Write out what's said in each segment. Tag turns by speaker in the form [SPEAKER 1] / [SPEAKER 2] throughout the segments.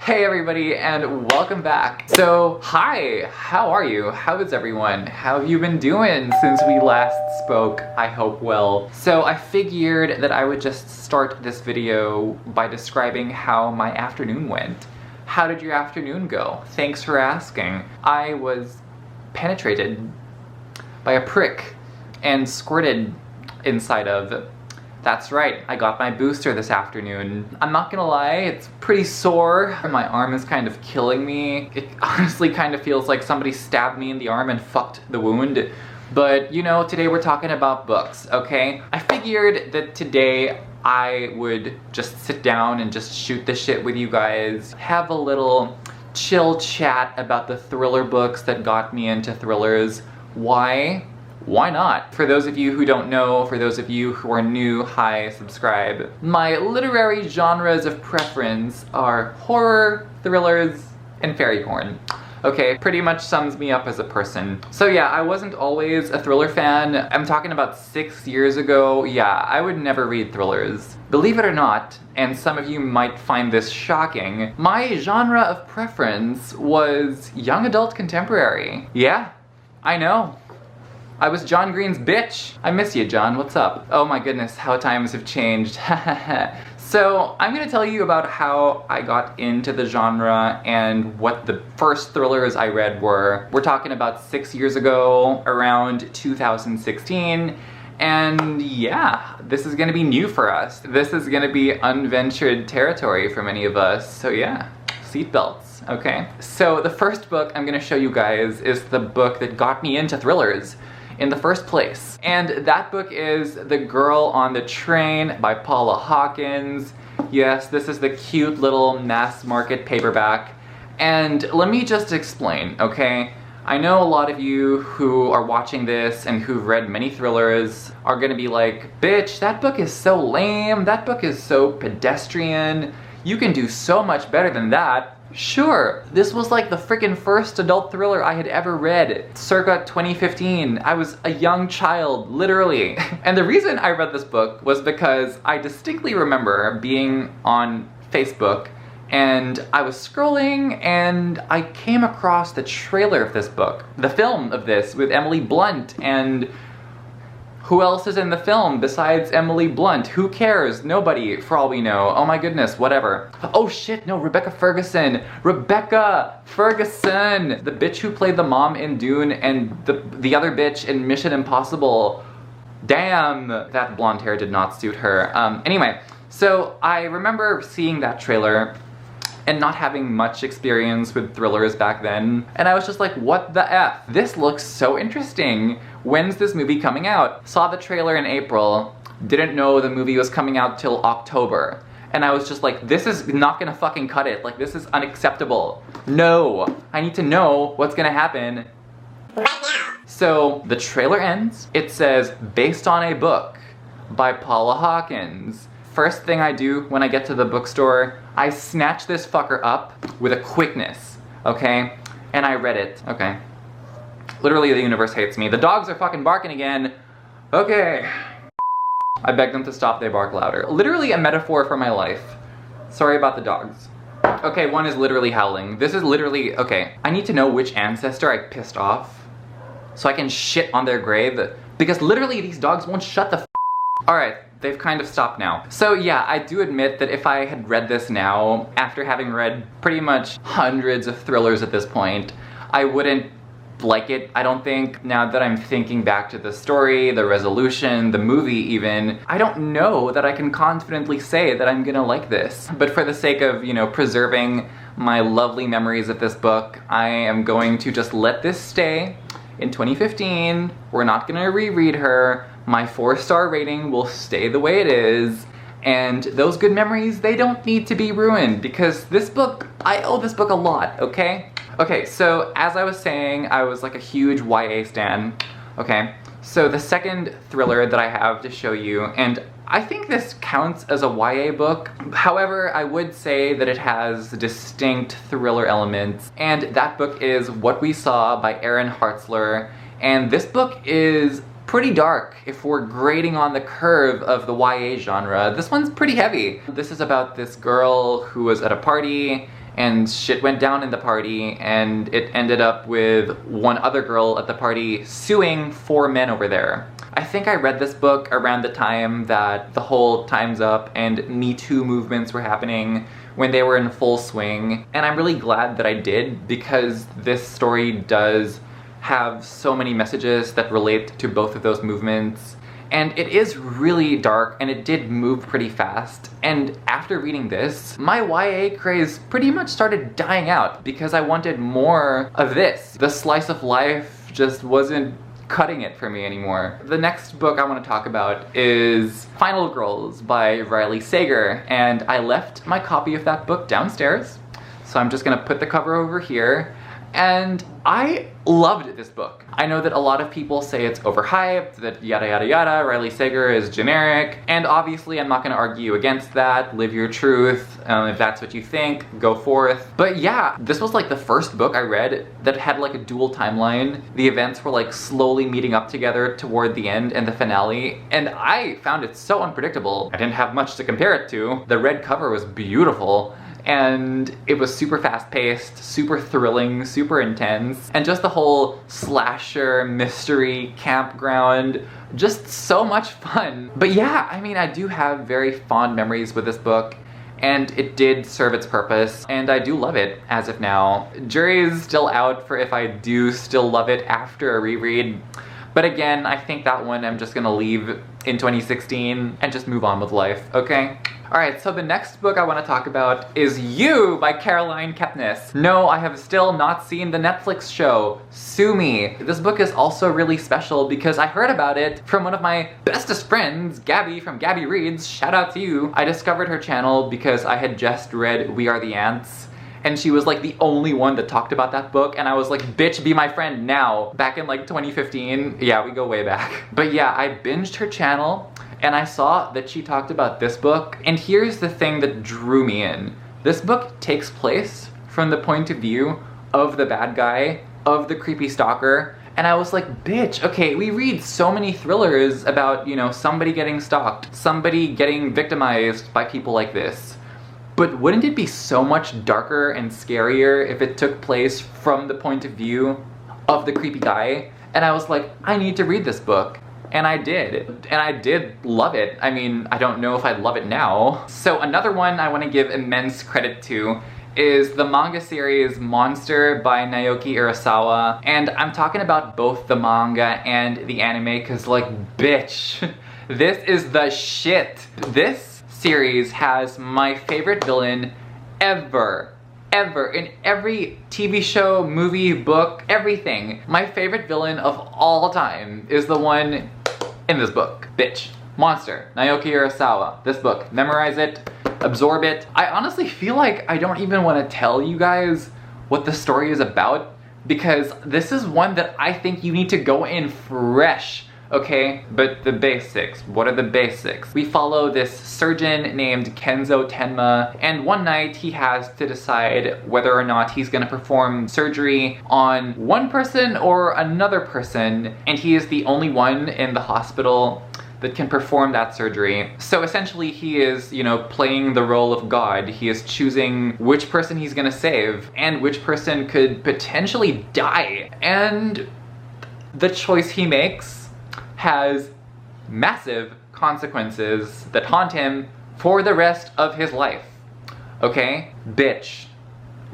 [SPEAKER 1] Hey everybody, and welcome back. So, hi, how are you? How is everyone? How have you been doing since we last spoke? I hope well. So I figured that I would just start this video by describing how my afternoon went. How did your afternoon go? Thanks for asking. I was penetrated by a prick and squirted inside of. That's right, I got my booster this afternoon. I'm not gonna lie, it's pretty sore. My arm is kind of killing me. It honestly kind of feels like somebody stabbed me in the arm and fucked the wound. But you know, today we're talking about books, okay? I figured that today I would just sit down and just shoot the shit with you guys. Have a little chill chat about the thriller books that got me into thrillers. Why? Why not? For those of you who don't know, for those of you who are new, hi, subscribe. My literary genres of preference are horror, thrillers, and fairy porn. Okay, pretty much sums me up as a person. So yeah, I wasn't always a thriller fan. I'm talking about 6 years ago. Yeah, I would never read thrillers. Believe it or not, and some of you might find this shocking, my genre of preference was young adult contemporary. Yeah, I know. I was John Green's bitch. I miss you, John. What's up? Oh my goodness, how times have changed. So, I'm gonna tell you about how I got into the genre and what the first thrillers I read were. We're talking about 6 years ago, around 2016. And yeah, this is gonna be new for us. This is gonna be unventured territory for many of us. So yeah, seatbelts, okay? So the first book I'm gonna show you guys is the book that got me into thrillers in the first place. And that book is The Girl on the Train by Paula Hawkins. Yes, this is the cute little mass market paperback. And let me just explain, okay? I know a lot of you who are watching this and who've read many thrillers are gonna be like, bitch, that book is so lame, that book is so pedestrian, you can do so much better than that. Sure, this was like the freaking first adult thriller I had ever read, circa 2015. I was a young child, literally. And the reason I read this book was because I distinctly remember being on Facebook and I was scrolling and I came across the trailer of this book, the film of this with Emily Blunt, and who else is in the film besides Emily Blunt? Who cares? Nobody, for all we know. Oh my goodness, whatever. Oh shit, no, Rebecca Ferguson! Rebecca Ferguson! The bitch who played the mom in Dune and the other bitch in Mission Impossible. Damn, that blonde hair did not suit her. Anyway, so I remember seeing that trailer and not having much experience with thrillers back then, and I was just like, what the F? This looks so interesting. When's this movie coming out? Saw the trailer in April, didn't know the movie was coming out till October, and I was just like, this is not gonna fucking cut it. Like, this is unacceptable. No, I need to know what's gonna happen right now. So the trailer ends. It says, based on a book by Paula Hawkins. First thing I do when I get to the bookstore, I snatch this fucker up with a quickness, okay? And I read it, okay? Literally, the universe hates me. The dogs are fucking barking again. Okay. I beg them to stop, they bark louder. Literally a metaphor for my life. Sorry about the dogs. Okay, one is literally howling. This is literally, okay. I need to know which ancestor I pissed off so I can shit on their grave, because literally these dogs won't shut the f. Alright, they've kind of stopped now. So yeah, I do admit that if I had read this now, after having read pretty much hundreds of thrillers at this point, I wouldn't like it, I don't think. Now that I'm thinking back to the story, the resolution, the movie even, I don't know that I can confidently say that I'm gonna like this. But for the sake of, you know, preserving my lovely memories of this book, I am going to just let this stay in 2015. We're not gonna reread her. My 4-star rating will stay the way it is, and those good memories, they don't need to be ruined, because this book, I owe this book a lot, okay? Okay, so as I was saying, I was like a huge YA stan, okay? So the second thriller that I have to show you, and I think this counts as a YA book, however, I would say that it has distinct thriller elements, and that book is What We Saw by Aaron Hartzler, and this book is pretty dark if we're grading on the curve of the YA genre. This one's pretty heavy. This is about this girl who was at a party and shit went down in the party, and it ended up with one other girl at the party suing 4 men over there. I think I read this book around the time that the whole Time's Up and Me Too movements were happening, when they were in full swing, and I'm really glad that I did, because this story does have so many messages that relate to both of those movements. And it is really dark, and it did move pretty fast. And after reading this, my YA craze pretty much started dying out because I wanted more of this. The slice of life just wasn't cutting it for me anymore. The next book I want to talk about is Final Girls by Riley Sager, and I left my copy of that book downstairs, so I'm just gonna put the cover over here. And I loved this book. I know that a lot of people say it's overhyped, that yada yada yada, Riley Sager is generic, and obviously I'm not gonna argue against that. Live your truth. If that's what you think, go forth. But yeah, this was like the first book I read that had like a dual timeline. The events were like slowly meeting up together toward the end and the finale, and I found it so unpredictable. I didn't have much to compare it to. The red cover was beautiful, and it was super fast-paced, super thrilling, super intense, and just the whole slasher, mystery, campground, just so much fun. But yeah, I mean, I do have very fond memories with this book, and it did serve its purpose, and I do love it as of now. Jury's still out for if I do still love it after a reread, but again, I think that one I'm just gonna leave in 2016 and just move on with life, okay? Alright, so the next book I want to talk about is You by Caroline Kepnes. No, I have still not seen the Netflix show. Sue me. This book is also really special because I heard about it from one of my bestest friends, Gabby from Gabby Reads. Shout out to you. I discovered her channel because I had just read We Are the Ants, and she was like the only one that talked about that book, and I was like, bitch, be my friend now. Back in like 2015. Yeah, we go way back. But yeah, I binged her channel, and I saw that she talked about this book, and here's the thing that drew me in. This book takes place from the point of view of the bad guy, of the creepy stalker, and I was like, bitch, okay, we read so many thrillers about, you know, somebody getting stalked, somebody getting victimized by people like this. But wouldn't it be so much darker and scarier if it took place from the point of view of the creepy guy? And I was like, I need to read this book. And I did. And I did love it. I mean, I don't know if I'd love it now. So another one I want to give immense credit to is the manga series Monster by Naoki Urasawa. And I'm talking about both the manga and the anime because, like, bitch, this is the shit. This series has my favorite villain ever in every TV show, movie, book, everything. My favorite villain of all time is the one in this book. Bitch. Monster. Naoki Urasawa. This book. Memorize it. Absorb it. I honestly feel like I don't even want to tell you guys what the story is about, because this is one that I think you need to go in fresh. Okay, but the basics. What are the basics? We follow this surgeon named Kenzo Tenma, and one night he has to decide whether or not he's gonna perform surgery on one person or another person, and he is the only one in the hospital that can perform that surgery. So essentially he is, you know, playing the role of God. He is choosing which person he's gonna save and which person could potentially die. And the choice he makes has massive consequences that haunt him for the rest of his life. Okay? Bitch.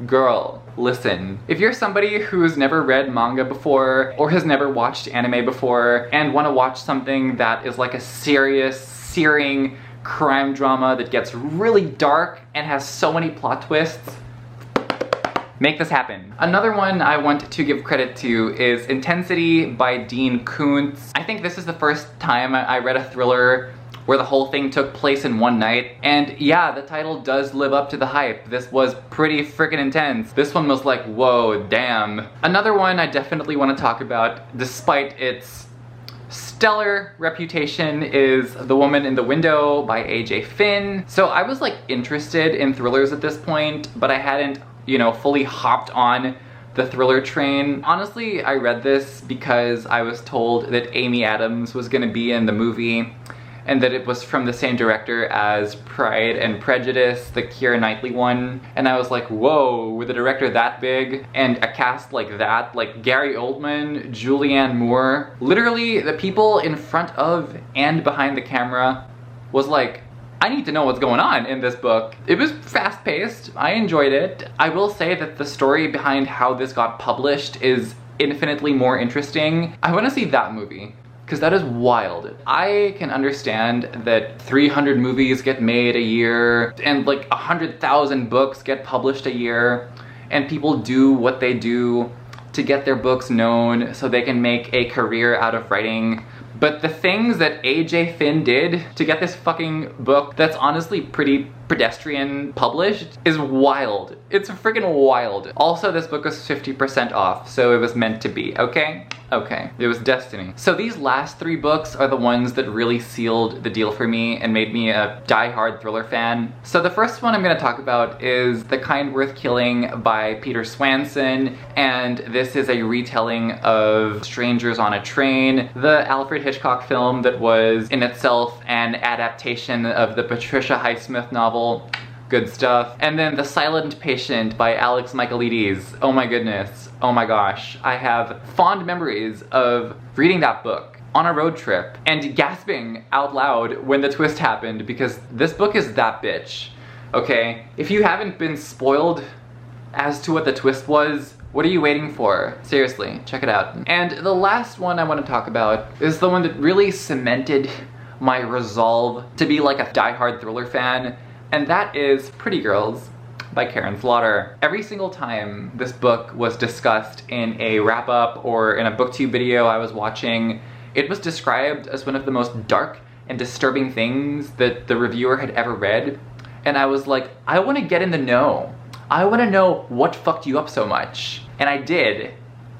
[SPEAKER 1] Girl. Listen. If you're somebody who's never read manga before or has never watched anime before and want to watch something that is like a serious, searing crime drama that gets really dark and has so many plot twists, make this happen. Another one I want to give credit to is Intensity by Dean Koontz. I think this is the first time I read a thriller where the whole thing took place in one night. And yeah, the title does live up to the hype. This was pretty freaking intense. This one was like, whoa, damn. Another one I definitely want to talk about, despite its stellar reputation, is The Woman in the Window by A.J. Finn. So I was like interested in thrillers at this point, but I hadn't, you know, fully hopped on the thriller train. Honestly, I read this because I was told that Amy Adams was gonna be in the movie, and that it was from the same director as Pride and Prejudice, the Keira Knightley one. And I was like, whoa, with a director that big and a cast like that, like Gary Oldman, Julianne Moore, literally the people in front of and behind the camera was like, I need to know what's going on in this book. It was fast-paced, I enjoyed it. I will say that the story behind how this got published is infinitely more interesting. I want to see that movie, because that is wild. I can understand that 300 movies get made a year, and like 100,000 books get published a year, and people do what they do to get their books known so they can make a career out of writing. But the things that AJ Finn did to get this fucking book that's honestly pretty pedestrian published is wild. It's freaking wild. Also, this book was 50% off, so it was meant to be, okay? Okay, it was destiny. So these last 3 books are the ones that really sealed the deal for me and made me a die-hard thriller fan. So the first one I'm gonna talk about is The Kind Worth Killing by Peter Swanson, and this is a retelling of Strangers on a Train, the Alfred Hitchcock film that was in itself an adaptation of the Patricia Highsmith novel. Good stuff. And then The Silent Patient by Alex Michaelides. Oh my goodness. Oh my gosh. I have fond memories of reading that book on a road trip and gasping out loud when the twist happened, because this book is that bitch. Okay? If you haven't been spoiled as to what the twist was, what are you waiting for? Seriously, check it out. And the last one I want to talk about is the one that really cemented my resolve to be like a die-hard thriller fan, and that is Pretty Girls by Karen Slaughter. Every single time this book was discussed in a wrap-up or in a booktube video I was watching, it was described as one of the most dark and disturbing things that the reviewer had ever read. And I was like, I want to get in the know. I want to know what fucked you up so much. And I did,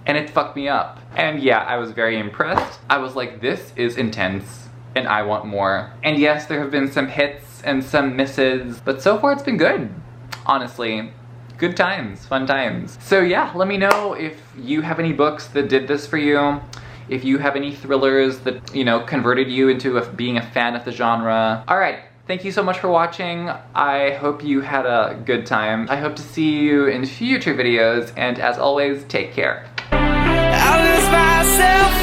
[SPEAKER 1] and it fucked me up. And yeah, I was very impressed. I was like, this is intense, and I want more. And yes, there have been some hits and some misses, but so far it's been good. Honestly, good times, fun times. So yeah, let me know if you have any books that did this for you, if you have any thrillers that, you know, converted you into being a fan of the genre. Alright, thank you so much for watching. I hope you had a good time. I hope to see you in future videos, and as always, take care. I lose myself